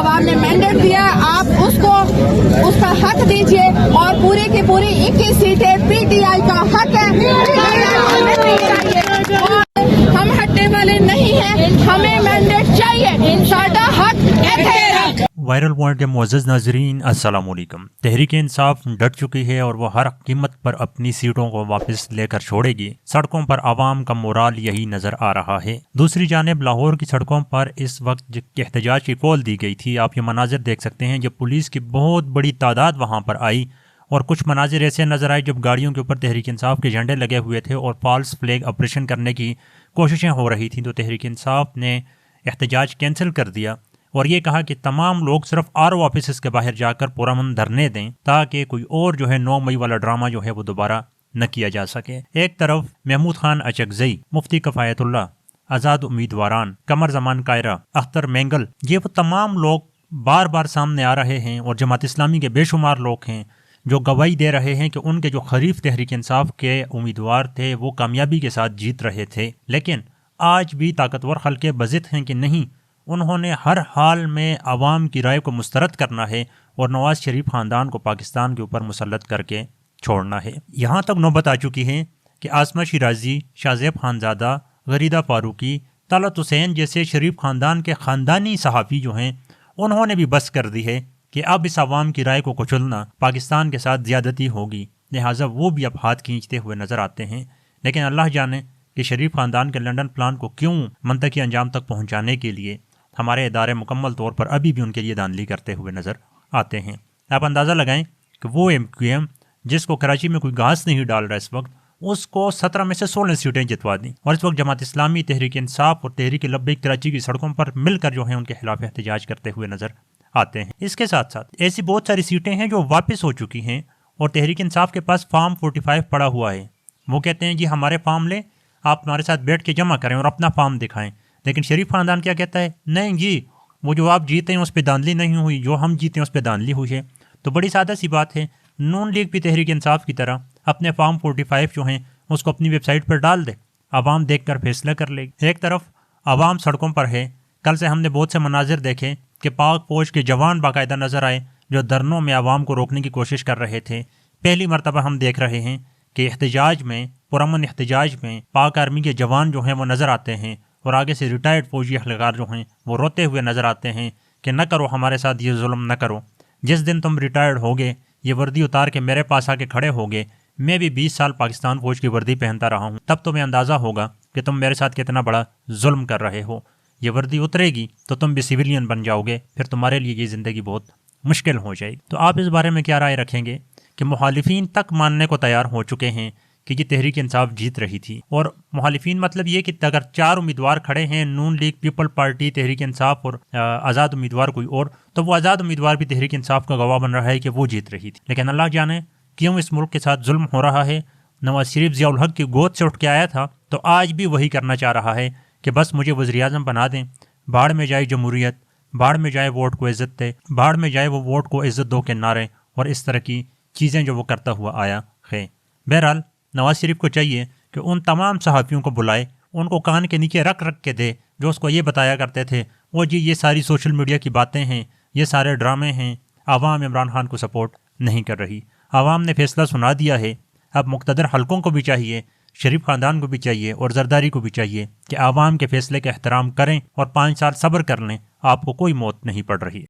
आवाम ने मैंडेट दिया, आप उसको उसका हक दीजिए। और पूरी की पूरी 21 सीटें पीटीआई का हक है, और हम हटने वाले नहीं हैं, हमें मैंडेट चाहिए, साडा हक है। वायरल वर्ल्ड के मुअज़्ज़ज़ नाज़रीन, अस्सलाम वालेकुम। तहरीक इंसाफ डट चुकी है और वो हर कीमत पर अपनी सीटों को वापस लेकर छोड़ेगी। सड़कों पर आवाम का मोराल यही नज़र आ रहा है। दूसरी जानिब लाहौर की सड़कों पर इस वक्त एहतजाज की कॉल दी गई थी। आप ये मनाजिर देख सकते हैं जब पुलिस की बहुत बड़ी तादाद वहाँ पर आई, और कुछ मनाजिर ऐसे नज़र आए जब गाड़ियों के ऊपर तहरीक इंसाफ के झंडे लगे हुए थे और फॉल्स फ्लैग ऑपरेशन करने की कोशिशें हो रही थी। तो तहरीक इंसाफ ने एहतजाज कैंसिल कर दिया और ये कहा कि तमाम लोग सिर्फ आरओ ऑफिस के बाहर जाकर पुरअमन धरने दें, ताकि कोई और जो है 9 मई वाला ड्रामा जो है वो दोबारा न किया जा सके। एक तरफ महमूद खान अचकजई, मुफ्ती कफायतुल्लाह, आज़ाद उम्मीदवारान, कमर जमान कायरा, अख्तर मेंगल, ये वो तमाम लोग बार बार सामने आ रहे हैं, और जमात इस्लामी के बेशुमार लोग हैं जो गवाही दे रहे हैं कि उनके जो खरीफ तहरीक इंसाफ के उम्मीदवार थे वो कामयाबी के साथ जीत रहे थे। लेकिन आज भी ताकतवर खल्के बज़िद हैं कि नहीं, उन्होंने हर हाल में आवाम की राय को मुस्तरद करना है और नवाज शरीफ ख़ानदान को पाकिस्तान के ऊपर मुसल्लत करके छोड़ना है। यहाँ तक नौबत आ चुकी है कि आसमा शिराजी, शाहज़ेब खानज़ादा, गरीदा फारूकी, तलत हुसैन जैसे शरीफ ख़ानदान के ख़ानदानी सहाफ़ी जो हैं, उन्होंने भी बस कर दी है कि अब इस आवाम की राय को कुचलना पाकिस्तान के साथ ज़्यादती होगी, लिहाजा वो भी अब हाथ खींचते हुए नज़र आते हैं। लेकिन अल्लाह जाने कि शरीफ ख़ानदान के लंदन प्लान को क्यों मंतकी अंजाम तक पहुँचाने के लिए हमारे इदारे मुकम्मल तौर पर अभी भी उनके लिए धांधली करते हुए नज़र आते हैं। आप अंदाज़ा लगाएं कि वो MQM जिसको कराची में कोई घास नहीं डाल रहा इस वक्त, उसको 17 में से 16 सीटें जितवा दी, और इस वक्त जमात इस्लामी, तहरीक इंसाफ और तहरीक लब्बैक कराची की सड़कों पर मिलकर जो है उनके खिलाफ एहतजाज करते हुए नज़र आते हैं। इसके साथ साथ ऐसी बहुत सारी सीटें हैं जो वापस हो चुकी हैं, और तहरीक इंसाफ के पास फॉर्म 45 पड़ा हुआ है। वो कहते हैं जी हमारे फॉर्म लें, आप हमारे साथ बैठ के जमा करें और अपना फॉर्म दिखाएं। लेकिन शरीफ खानदान क्या कहता है, नहीं जी वो जो आप जीते हैं उस पर धांधली नहीं हुई, जो हम जीते हैं उस पर धांधली हुई है। तो बड़ी सादा सी बात है, नून लीग भी तहरीक इंसाफ की तरह अपने फॉर्म 45 जो हैं उसको अपनी वेबसाइट पर डाल दे, आवाम देख कर फैसला कर लेगी। एक तरफ आवाम सड़कों पर है, कल से हमने बहुत से मनाजिर देखे कि पाक फौज के जवान बाकायदा नज़र आए जो धरनों में आवाम को रोकने की कोशिश कर रहे थे। पहली मरतबा हम देख रहे हैं कि एहतजाज में, पुरअमन एहतजाज में पाक आर्मी के जवान जो हैं वो नज़र आते हैं, और आगे से रिटायर्ड फौजी अहलकार जो हैं वो रोते हुए नज़र आते हैं कि न करो हमारे साथ ये जुल्म, न करो। जिस दिन तुम रिटायर्ड होगे, ये वर्दी उतार के मेरे पास आके खड़े होगे, मैं भी 20 साल पाकिस्तान फौज की वर्दी पहनता रहा हूँ, तब तुम्हें अंदाज़ा होगा कि तुम मेरे साथ कितना बड़ा जुल्म कर रहे हो। ये वर्दी उतरेगी तो तुम भी सिविलियन बन जाओगे, फिर तुम्हारे लिए ये ज़िंदगी बहुत मुश्किल हो जाएगी। तो आप इस बारे में क्या राय रखेंगे कि मुखालिफिन तक मानने को तैयार हो चुके हैं कि ये तहरीक इंसाफ जीत रही थी, और मुखालिफिन मतलब ये कि अगर 4 उम्मीदवार खड़े हैं, नून league, people party, Tehreek Insaf और आज़ाद उम्मीदवार कोई और, तो वो आज़ाद उम्मीदवार भी तहरीक इंसाफ का गवाह बन रहा है कि वो जीत रही थी। लेकिन अल्लाह जाने क्यों इस मुल्क के साथ जुल्म हो रहा है। नवाज शरीफ ज़ियाउल हक की गोद से उठ के आया था, तो आज भी वही करना चाह रहा है कि बस मुझे वज़ीर-ए-आज़म बना दें, बाढ़ में जाए जमहूरियत, बाढ़ में जाए वोट को इज़्ज़त दे, बाढ़ में जाए वो वोट को इज़्ज़त दो के नारे, और इस तरह की चीज़ें जो वो करता हुआ आया है। बहरहाल नवाज शरीफ को चाहिए कि उन तमाम सहाफ़ियों को बुलाए, उनको कान के नीचे रख के दे जो उसको ये बताया करते थे, वो जी ये सारी सोशल मीडिया की बातें हैं, ये सारे ड्रामे हैं, आवाम इमरान खान को सपोर्ट नहीं कर रही। आवाम ने फैसला सुना दिया है, अब मुक़्तदर हलकों को भी चाहिए, शरीफ ख़ानदान को भी चाहिए और जरदारी को भी चाहिए कि आवाम के फैसले का एहतराम करें और 5 साल सब्र कर लें, आपको कोई मौत नहीं पड़ रही।